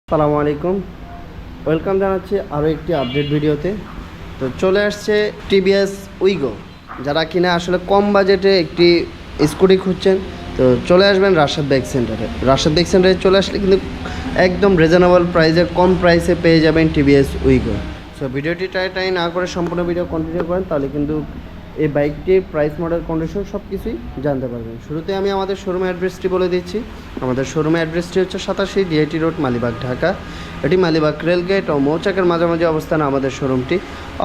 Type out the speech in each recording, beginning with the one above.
আসসালামু আলাইকুম, ওয়েলকাম জানাচ্ছি আরও একটি আপডেট ভিডিওতে। তো চলে আসছে টিভিএস উইগো। যারা কিনা আসলে কম বাজেটে একটি স্কুটি খুঁজছেন, তো চলে আসবেন রাশেদ বাইক সেন্টারে। রাশেদ বাইক সেন্টারে চলে আসলে কিন্তু একদম রিজনেবল প্রাইসে, কম প্রাইসে পেয়ে যাবেন টিভিএস উইগো। সো ভিডিওটি টাই না করে সম্পূর্ণ ভিডিও কন্টিনিউ করেন, তাহলে কিন্তু এই বাইকটির প্রাইস, মডেল, কন্ডিশন সব কিছুই জানতে পারবেন। শুরুতে আমি আমাদের শোরুমের অ্যাড্রেসটি বলে দিচ্ছি। আমাদের শোরুমের অ্যাড্রেসটি হচ্ছে 87 ডিআইটি রোড, মালিবাগ, ঢাকা। এটি মালিবাগ রেলগেট ও মৌচাকের মাঝামাঝি অবস্থানে আমাদের শোরুমটি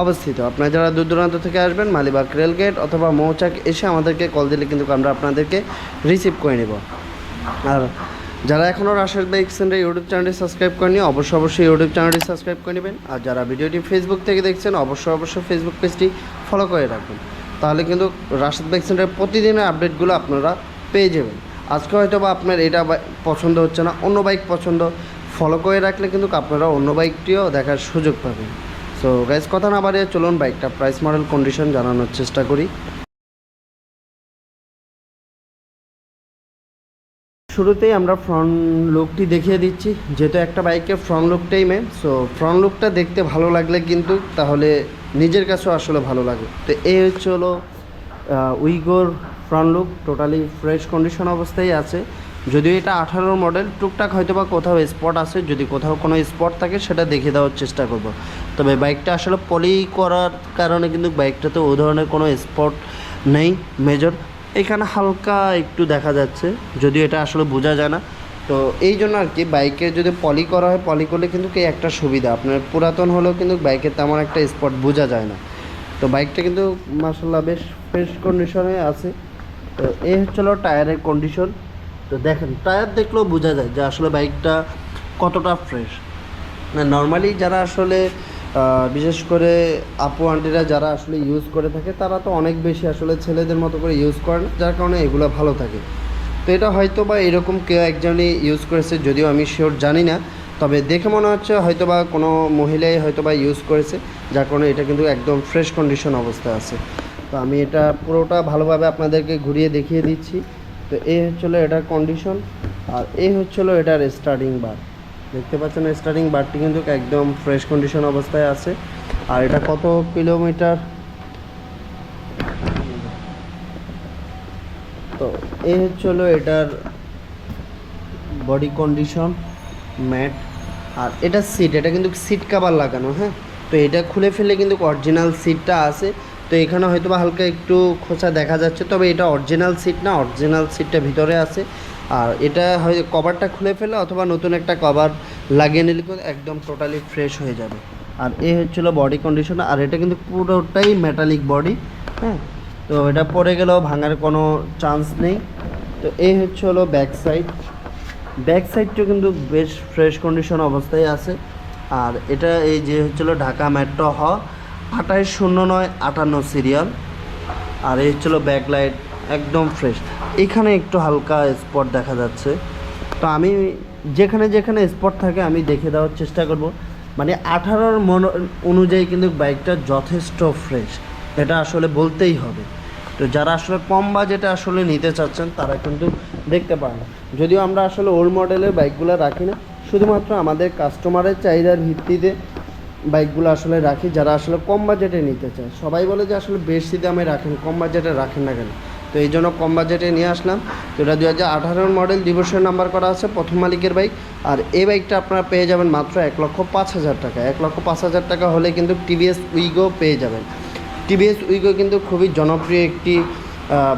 অবস্থিত। আপনারা যারা দূর দূরান্ত থেকে আসবেন, মালিবাগ রেলগেট অথবা মৌচাক এসে আমাদেরকে কল দিলে কিন্তু আমরা আপনাদেরকে রিসিভ করে নেব। আর যারা এখনও রাশেদ বাইক সেন্টার ইউটিউব চ্যানেলটি সাবস্ক্রাইব করেনি, অবশ্যই ইউটিউব চ্যানেলটি সাবস্ক্রাইব করে নেবেন। আর যারা ভিডিওটি ফেসবুক থেকে দেখছেন, অবশ্যই ফেসবুক পেজটি ফলো করে রাখবেন, তাহলে কিন্তু রাশেদ বাইক সেন্টারের প্রতিদিনের আপডেটগুলো আপনারা পেয়ে যাবেন। আজকে হয়তো বা আপনার এটা পছন্দ হচ্ছে না, অন্য বাইক পছন্দ, ফলো করে রাখলে কিন্তু আপনারা অন্য বাইকটিও দেখার সুযোগ পাবেন। সো গাইজ, কথা না বাড়িয়ে চলুন বাইকটা প্রাইস, মডেল, কন্ডিশন জানানোর চেষ্টা করি। শুরুতেই আমরা ফ্রন্ট লুকটি দেখিয়ে দিচ্ছি, যেহেতু একটা বাইকের ফ্রন্ট লুকটাই মেন। সো ফ্রন্ট লুকটা দেখতে ভালো লাগলে কিন্তু তাহলে নিজের কাছেও আসলে ভালো লাগে। তো এই হচ্ছে হলো উইগোর front look, totally fresh condition অবস্থায় আছে। যদিও এটা 18 মডেল, টুকটাক হয়তো বা কোথাও স্পট আছে, যদি কোথাও কোনো স্পট থাকে সেটা দেখে দেওয়ার চেষ্টা করব। তবে বাইকটা আসলে পলি করার কারণে কিন্তু বাইকটাতে ওই ধরনের কোনো স্পট নেই মেজর। এখানে হালকা একটু দেখা যাচ্ছে, যদিও এটা আসলে বোঝা যায় না। তো এই জন্য আর কি, বাইকে যদি পলি করা হয়, পলি করলে কিন্তু কি একটা সুবিধা, আপনার পুরাতন হলেও কিন্তু বাইকের তেমন একটা স্পট বোঝা যায় না। তো বাইকটা কিন্তু মাশাআল্লাহ বেশ ফ্রেশ কন্ডিশনে আছে। তো এই হচ্ছিল টায়ারের কন্ডিশন। তো দেখেন, টায়ার দেখলেও বোঝা যায় যে আসলে বাইকটা কতটা ফ্রেশ। না, নর্মালি যারা আসলে বিশেষ করে আপু আন্টিরা যারা আসলে ইউজ করে থাকে, তারা তো অনেক বেশি আসলে ছেলেদের মতো করে ইউজ করে না, যার কারণে এগুলো ভালো থাকে। তো এটা হয়তো বা এরকম কেউ একজনই ইউজ করেছে, যদিও আমি শিওর জানি না, তবে দেখে মনে হচ্ছে হয়তো বা কোনো মহিলাই হয়তো বা ইউজ করেছে, যার কারণে এটা কিন্তু একদম ফ্রেশ কন্ডিশন অবস্থায় আছে। তো আমি এটা পুরোটা ভালোভাবে আপনাদেরকে ঘুরিয়ে দেখিয়ে দিচ্ছি। তো এই হচ্ছিলো এটার কন্ডিশন, আর এই হচ্ছিলো এটার স্টার্টিং বার। দেখতে পাচ্ছেন স্টার্টিং বারটি কিন্তু একদম ফ্রেশ কন্ডিশন অবস্থায় আছে। আর এটা কত কিলোমিটার, তো এই হচ্ছিলো এটার বডি কন্ডিশন, ম্যাট। আর এটা সিট, এটা কিন্তু সিট কাভার লাগানো, হ্যাঁ। তো এটা খুলে ফেলে কিন্তু অরিজিনাল সিটটা আছে। তো এখানে হয়তো বা হালকা একটু খোঁচা দেখা যাচ্ছে, তবে এটা অরিজিনাল সিট না, অরিজিনাল সিটটা ভিতরে আছে। আর এটা হয়তো কভারটা খুলে ফেলে অথবা নতুন একটা কভার লাগিয়ে নিলে একদম টোটালি ফ্রেশ হয়ে যাবে। আর এই হচ্ছিলো বডি কন্ডিশন, আর এটা কিন্তু পুরোটাই মেটালিক বডি, হ্যাঁ। তো এটা পড়ে গেলেও ভাঙার কোনো চান্স নেই। তো এই হচ্ছে হলো ব্যাক সাইড। ব্যাক সাইডটা কিন্তু বেশ ফ্রেশ কন্ডিশন অবস্থায় আছে। আর এটা এই যে হচ্ছিলো ঢাকা মেট্রো 280958 সিরিয়াল। আর এই হচ্ছিলো ব্যাক লাইট, একদম ফ্রেশ। এখানে একটু হালকা স্পট দেখা যাচ্ছে, তো আমি যেখানে যেখানে স্পট থাকে আমি দেখে দেওয়ার চেষ্টা করব। মানে 18 অনুযায়ী কিন্তু বাইকটা যথেষ্ট ফ্রেশ, এটা আসলে বলতেই হবে। তো যারা আসলে কম বাজেটে আসলে নিতে চাচ্ছেন, তারা কিন্তু দেখতে পারেন। যদিও আমরা আসলে ওল্ড মডেলের বাইকগুলো রাখি না, শুধুমাত্র আমাদের কাস্টমারের চাহিদার ভিত্তিতে বাইকগুলো আসলে রাখি, যারা আসলে কম বাজেটে নিতে চায়। সবাই বলে যে আসলে বেশি দামে রাখেন, কম বাজেটে রাখেন না কেন? তো এই জন্য কম বাজেটে নিয়ে আসলাম। তো এটা 2018 মডেল, ডিভোর্সের নাম্বার করা আছে, প্রথম মালিকের বাইক। আর এই বাইকটা আপনারা পেয়ে যাবেন মাত্র 1,05,000 টাকা। 1,05,000 টাকা হলে কিন্তু টিভিএস উইগো পেয়ে যাবেন। টিভিএস উইগো কিন্তু খুবই জনপ্রিয় একটি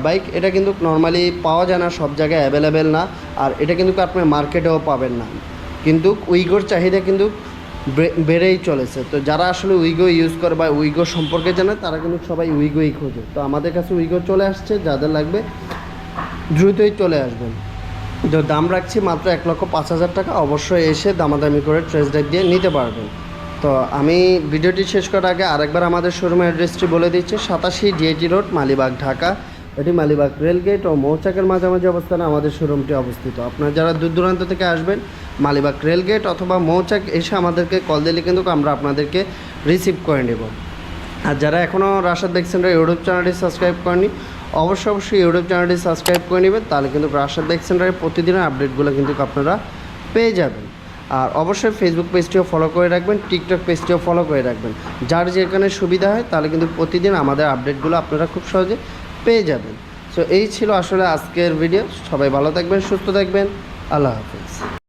বাইক। এটা কিন্তু নর্মালি পাওয়া যায় না, সব জায়গায় অ্যাভেলেবেল না। আর এটা কিন্তু আপনি মার্কেটেও পাবেন না, কিন্তু উইগোর চাহিদা কিন্তু বেড়েই চলেছে। তো যারা আসলে উইগো ইউজ করে বা উইগো সম্পর্কে জানে, তারা কিন্তু সবাই উইগোই খোঁজে। তো আমাদের কাছে উইগো চলে আসছে, যাদের লাগবে দ্রুতই চলে আসবেন। তো দাম রাখছি মাত্র 1,05,000 টাকা। অবশ্যই এসে দামাদামি করে টেস্ট ড্রাইভ দিয়ে নিতে পারবেন। তো আমি ভিডিওটি শেষ করার আগে আরেকবার আমাদের শোরুমের অ্যাড্রেসটি বলে দিচ্ছি। 87 ডিআইটি রোড, মালিবাগ, ঢাকা। এটি মালিবাগ রেলগেট ও মৌচাকের মাঝামাঝি অবস্থানে আমাদের শোরুমটি অবস্থিত। আপনারা যারা দূর দূরান্ত থেকে আসবেন, মালিবাগ রেলগেট অথবা মৌচাক এসে আমাদেরকে কল দিলে কিন্তু আমরা আপনাদেরকে রিসিভ করে নেব। আর যারা এখনও রাশেদ বাইক সেন্টার ইউটিউব চ্যানেলটি সাবস্ক্রাইব করেনি, অবশ্যই ইউটিউব চ্যানেলটি সাবস্ক্রাইব করে নেবেন, তাহলে কিন্তু রাশেদ বাইক সেন্টারের প্রতিদিনের আপডেটগুলো কিন্তু আপনারা পেয়ে যাবেন। আর অবশ্যই ফেসবুক পেজটিও ফলো করে রাখবেন, টিকটক পেজটিও ফলো করে রাখবেন। যার যেখানে সুবিধা হয় তাহলে কিন্তু প্রতিদিন আমাদের আপডেটগুলো আপনারা খুব সহজে পেয়ে যাবেন। সো এই ছিল আসলে আজকের ভিডিও। সবাই ভালো থাকবেন, সুস্থ থাকবেন। আল্লাহ হাফিজ।